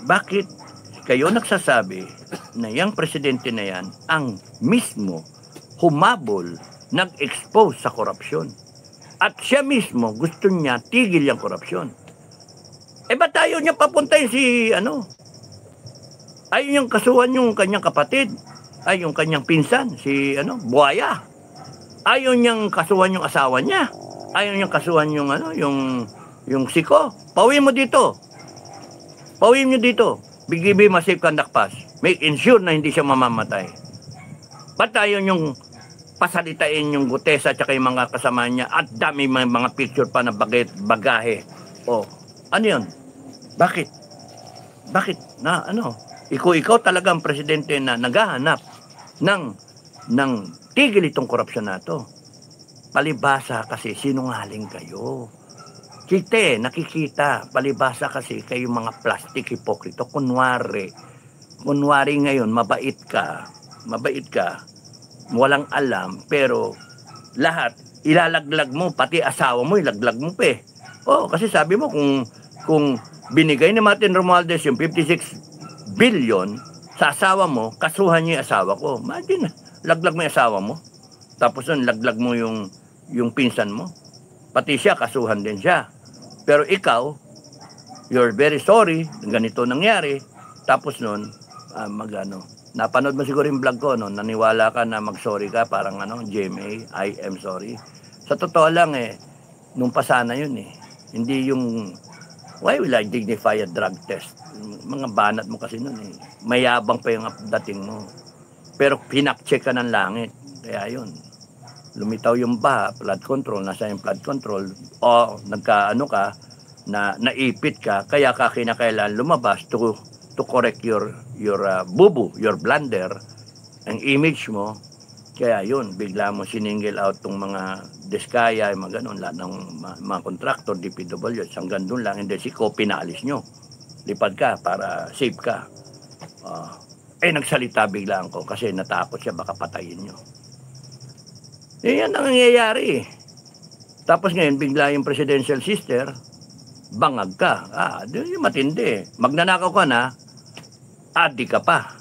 bakit kayo nagsasabi na yung presidente na yan ang mismo humabol, nag-expose sa korupsyon? At siya mismo gusto niya tigil yung korupsyon. Ba't ayaw niya papuntahin si ayaw niyang kasuhan yung kanyang kapatid, ay yung kanyang pinsan, si Buaya. Ayaw niyang kasuhan yung asawa niya. Ayaw niyang kasuhan yung yung Siko. Pauwiin mo dito. Pauwiin niyo dito. Bigibi massive conduct pass. Make ensure na hindi siya mamamatay. Ba't ayaw niyong pasalitain yung Gutesa at saka yung mga kasama niya at dami mga picture pa na bagahe. Ano yun? Bakit? Bakit? Na ikaw talagang presidente na naghahanap ng tigil itong korupsyon na to. Palibasa kasi sinungaling kayo. Nakikita. Palibasa kasi kayo mga plastic hipokrito. Kunwari ngayon, mabait ka, walang alam, pero lahat, ilalaglag mo, pati asawa mo, ilaglag mo pa eh. Kasi sabi mo, kung binigay ni Martin Romualdez yung 56 billion sa asawa mo, kasuhan niya yung asawa ko. Imagine, laglag mo yung asawa mo. Tapos nun, laglag mo yung pinsan mo. Pati siya, kasuhan din siya. Pero ikaw, you're very sorry, ganito nangyari. Tapos nun, napanood mo siguro yung vlog ko, naniwala ka na mag-sorry ka, parang GMA, I am sorry. Sa totoo lang nung pasana yun Hindi yung, why will I dignify a drug test? Mga banat mo kasi nun Mayabang pa yung dating mo. Pero pinak-check ka ng langit. Kaya yun. Lumitaw yung flood control, nasa yung flood control, ka, naipit ka, kaya ka kinakailan lumabas to correct your bubu, your blunder, ang image mo. Kaya yun, bigla mo siningil out tong mga Diskaya, mga ganun, lahat ng mga contractor, DPW, hanggang doon lang, hindi Siko, pinaalis nyo. Lipad ka para safe ka. Nagsalita bigla ako kasi natakot siya, baka patayin nyo. Yan ang nangyayari. Tapos ngayon, bigla yung presidential sister, bangag ka. Yung matindi. Magnanakaw ka na, adi ka pa.